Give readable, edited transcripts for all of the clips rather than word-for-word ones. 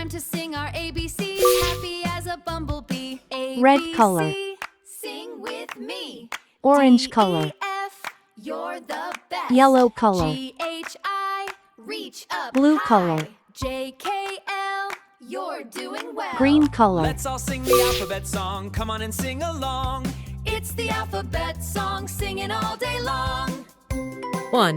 Time to sing our ABCs, happy as a bumblebee. A, Red B, color. C, sing with me. Orange D, color. E, F, you're the best. Yellow color. G, H, I, reach up Blue high. color. J, K, L, you're doing well. Green color. Let's all sing the alphabet song. Come on and sing along. It's the alphabet song, singing all day long. 1,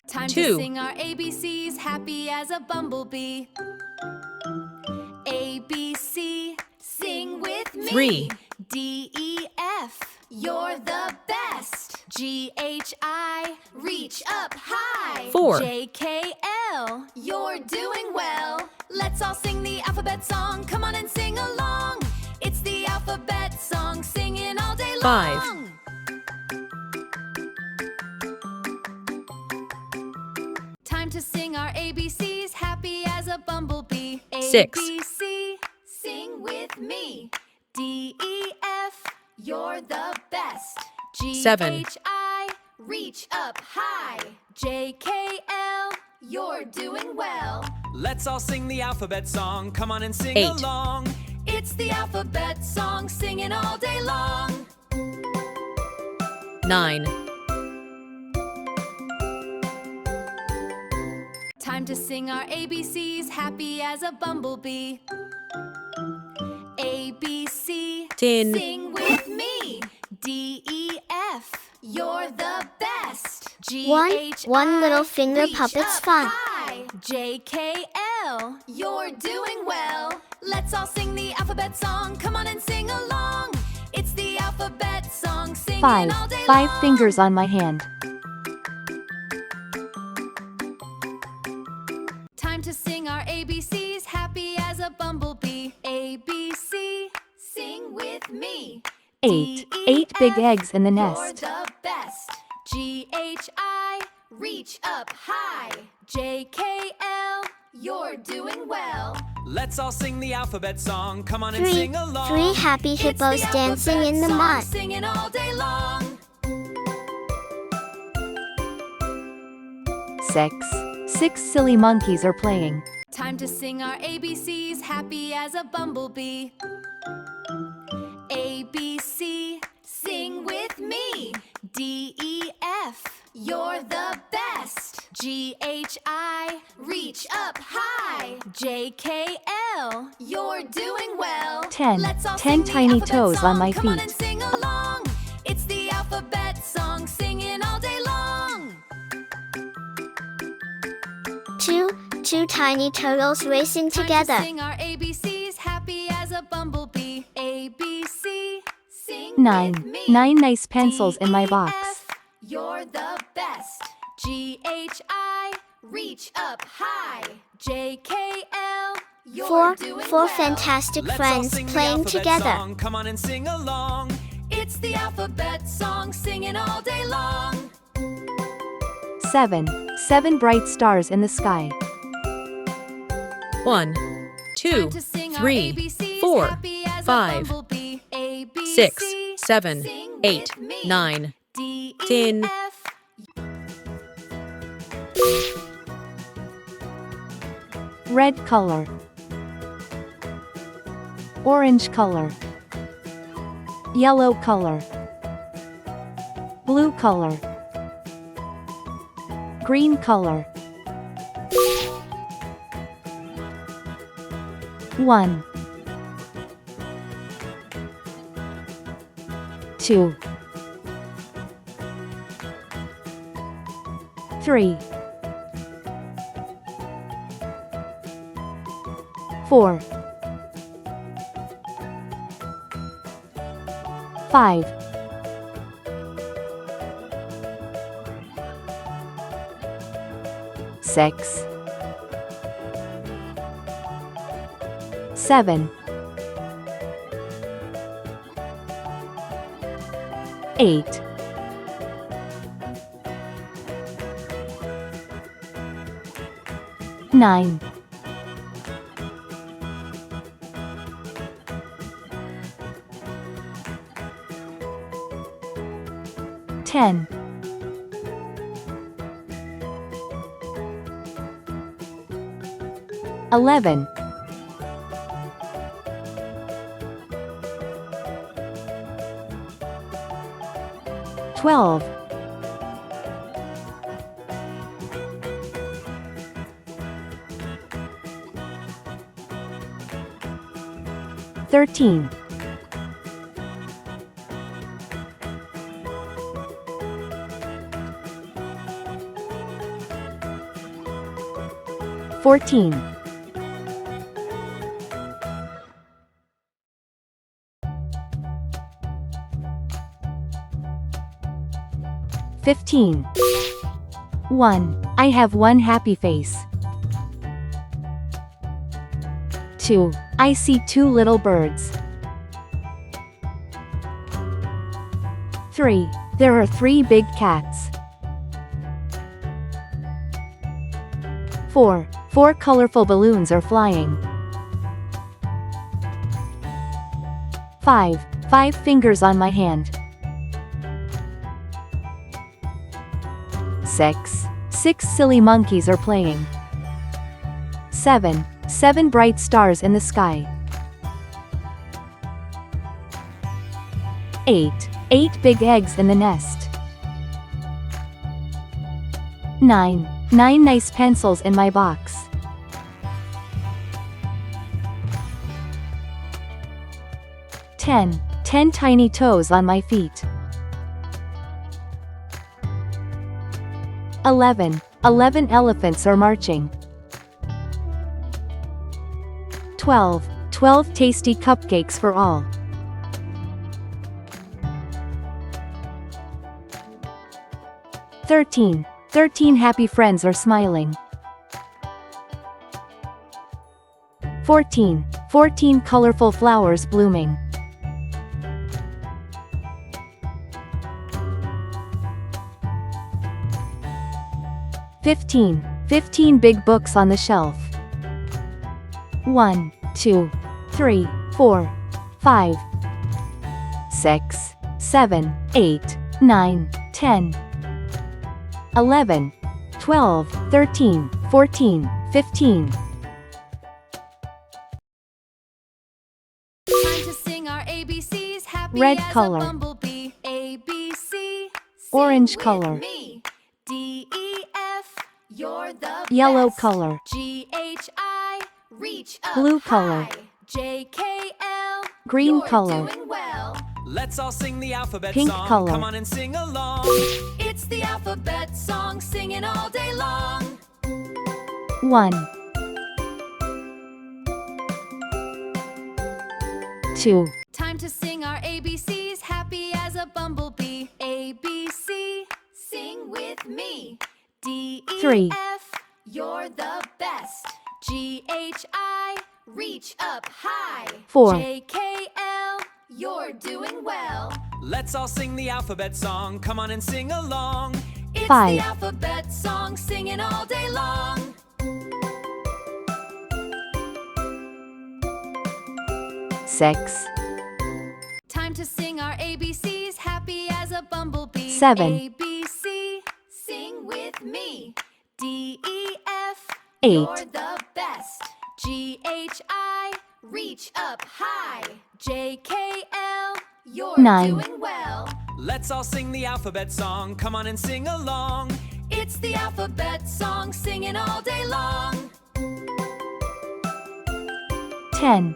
Time to 2. sing our ABCs, happy as a bumblebee. A, B, C, sing with me. 3. D, E, F, you're the best. G, H, I, reach up high. 4. J, K, L, you're doing well. Let's all sing the alphabet song, come on and sing along. It's the alphabet song, singing all day 5. long. Time to sing our ABCs, happy as a bumblebee. A, 6. B, C, sing with me. D, E, F, you're the best. G, 7. H, I, reach up high. J, K, L, you're doing well. Let's all sing the alphabet song. Come on and sing 8. along. It's the alphabet song, singing all day long. 9. Time to sing our ABCs, happy as a bumblebee. A, B, C, 10. sing with me. D, E, F, you're the best. G, H, One I, little finger reach puppet's up fun. high. J, K, L, you're doing well. Let's all sing the alphabet song, come on and sing along. It's the alphabet song, singing 5. all day 5 long. fingers on my hand. Time to sing our ABCs, happy as a bumblebee. A, B, C, sing with me. 8. D, E, 8 big F, eggs in the you're nest. the best. G, H, I, reach up high. J, K, L, you're doing well. Let's all sing the alphabet song. Come on and Three, sing along. three happy It's hippos the dancing alphabet in the song, mud. singing all day long. 6. 6 silly monkeys are playing. Time to sing our ABCs, happy as a bumblebee. A, B, C, sing with me. D, E, F, you're the best. G, H, I, reach up high. J, K, L, you're doing well. 10. Let's all 10 sing the tiny alphabet toes song. on my Come on feet. and sing along. It's the alphabet song, singing all day long. Two tiny turtles racing Time together. to sing our ABCs, happy as a bumblebee. A, B, C, sing 9. with me. 9 nice pencils in my D, E, box. F, you're the best. G, H, I, reach up high. J, K, L, you're Four doing four well. fantastic Let's all friends sing the playing alphabet together. song. Come on and sing along. It's the alphabet song, singing all day long. 7. 7 bright stars in the sky. 1, 2, Time to sing our 3, ABCs, 4, happy as a 5, bumblebee. A, B, 6, C, 7, sing 8, with me. 9, D, E, 10. F. Red color. Orange color. Yellow color. Blue color. Green color. 1. 2. 3. 4. 5. 6. 7. 8. 9. 10. 11, 12, 13, 14, 15, 1. I have one happy face. 2. I see two little birds. 3. There are three big cats. 4. Four colorful balloons are flying. 5. 5 fingers on my hand. 6. 6 silly monkeys are playing. 7. 7 bright stars in the sky. 8. 8 big eggs in the nest. 9. 9 nice pencils in my box. 10. 10 tiny toes on my feet. 11. 11 elephants are marching. 12. 12 tasty cupcakes for all. 13. 13 happy friends are smiling. 14. 14 colorful flowers blooming. 15. 15 big books on the shelf. 1, 2, 3, 4, 5, 6, 7, 8, 9, 10, 11, 12, 13, 14, 15. Time to sing our ABCs. Happy Red as color. a bumblebee. ABC. Sing Orange with color. Me. DEF. You're the Yellow best. color. GHI. Reach up Blue high. color. JKL. Green You're color. Doing well. Let's all sing the alphabet Pink song. color. Come on and sing along. It's the alphabet song, singing all day long. 1, 2, Time to sing our ABCs. Happy as a bumblebee. ABC. Sing with me. DEF. 3. You're the best. GHI. Reach up high. 4. JKL. You're doing well. Let's all sing the alphabet song. Come on and sing along. It's 5. the alphabet song, singing all day long. 6, Time to sing our ABCs. Happy as a bumblebee. 7. ABC. Sing with me. DEF. 8. You're the best. GHI. Reach up high. JKL. You're 9. doing well. Let's all sing the alphabet song. Come on and sing along. It's the alphabet song, singing all day long. 10,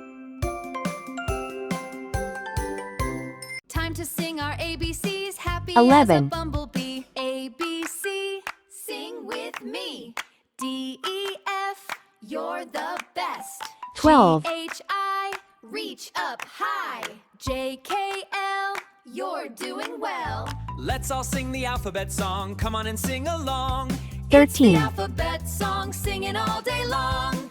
Time to sing our ABCs. Happy 11. as a bumblebee. ABC. Sing with me. DEF. You're the best. 12. GHI. Reach up high. JKL. You're doing well. Let's all sing the alphabet song. Come on and sing along. It's the 13. alphabet song, singing all day long.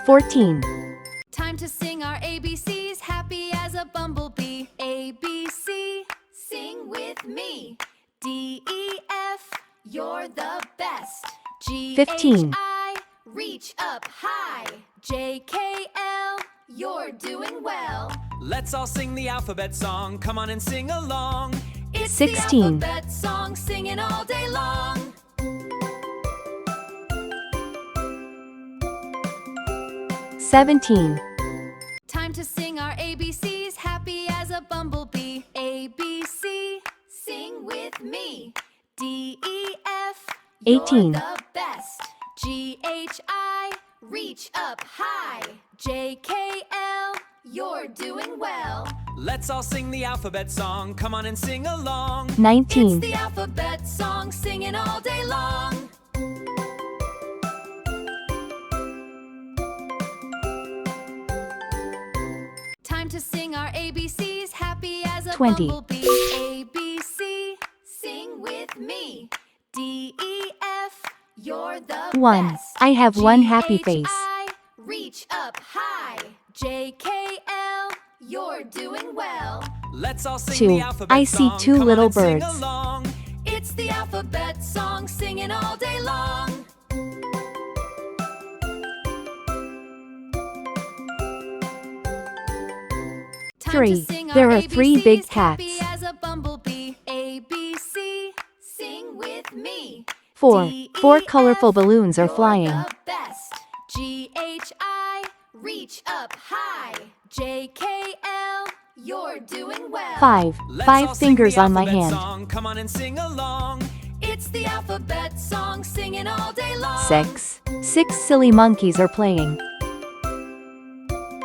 14, Time to sing our ABCs. Happy as a bumblebee. ABC. Sing with me. DEF. You're the best. 15. GHI. Reach up high. JKL. You're doing well. Let's all sing the alphabet song. Come on and sing along. It's 16. the alphabet song, singing all day long. 17. Time to sing our ABCs, happy as a bumblebee. ABC, sing with me. D, E, F, you're 18. the best. G, H, I, reach up high. J, K, L, you're doing well. Let's all sing the alphabet song. Come on and sing along. 19. It's the alphabet song, singing all day long. Time to sing our ABCs, happy as a 20. bumblebee. ABC, sing with me. D, E, F, you're the 1. best. I have one G, happy H, face. I, reach up high. J, K, L, you're doing well. Let's all sing 2. the alphabet I see song. 2 Come on little and sing birds. along. It's the alphabet song, singing all day long. Time to 3. sing our There are 3 big ABCs, happy cats. as a bumblebee. ABC, sing with me. 4. D, 4 E, colorful F, balloons are you're flying. the best. G, H, I, reach up high. J, K, L, you're doing well. 5. Let's 5 all sing fingers the on my alphabet hand. song. Come on and sing along. It's the alphabet song, singing all day long. 6. 6 silly monkeys are playing.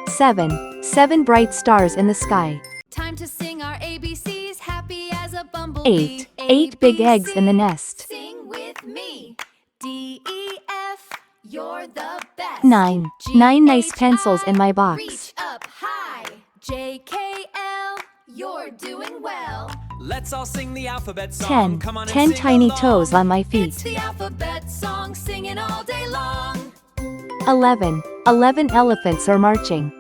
7. 7 bright stars in the sky. Time to sing our ABCs, happy as a bumblebee. 8. 8 big eggs in the nest. Sing with me. D, E, F, you're the best. 9. G, 9 nice H, pencils in my I, box. reach up high. J, K, L, you're doing well. Let's all sing the alphabet song. 10. Come on and 10 sing tiny along. toes on my It's feet. the alphabet song, singing all day long. 11. 11 elephants are marching.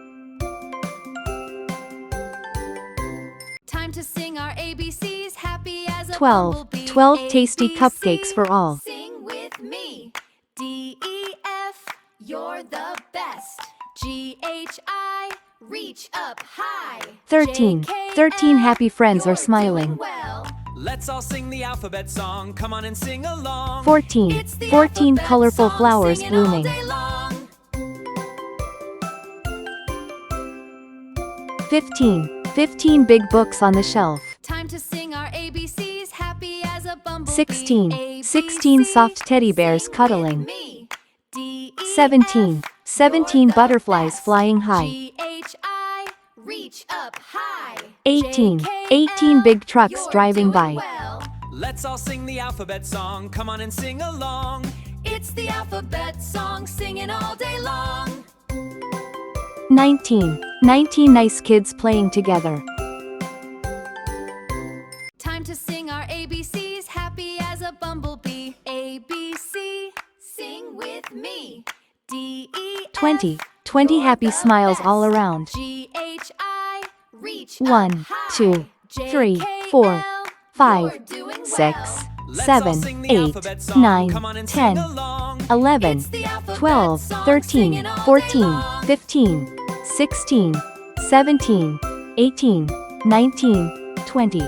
Time to sing our ABCs, happy as a 12. bumblebee. 12 tasty ABC, cupcakes for all. Sing with me. D, E, F, you're the best. G, H, I, reach up high. 13. J, K, 13 L, happy friends are you're smiling. doing well. Let's all sing the alphabet song. Come on and sing along. 14. It's the 14 alphabet colorful song, flowers singing all blooming. day long. 15. 15 big books on the shelf. Time to sing our ABCs, happy as a bumblebee. 16. ABC, 16 soft teddy bears sing cuddling. with me. D, E, 17. F, 17 you're the butterflies best. flying high. G, H, I, reach up high. 18. J, K, 18 L, big trucks you're driving doing by. well. Let's all sing the alphabet song. Come on and sing along. It's the alphabet song, singing all day long. 19. 19 nice kids playing together. Time to sing our ABCs, happy as a bumblebee. ABC, sing with me. D, E, F, 20. 20 you're happy the smiles all best. around. G, H, I, reach 1, up high. 2, J, 3, K, 4, L, 5, you're doing 6, well. Let's all 7, sing the 8, alphabet song. 9, Come on and 10, sing along. 11, It's the alphabet 12, song, 13, singing all day 14, long. 15, 16, 17, 18, 19, 20.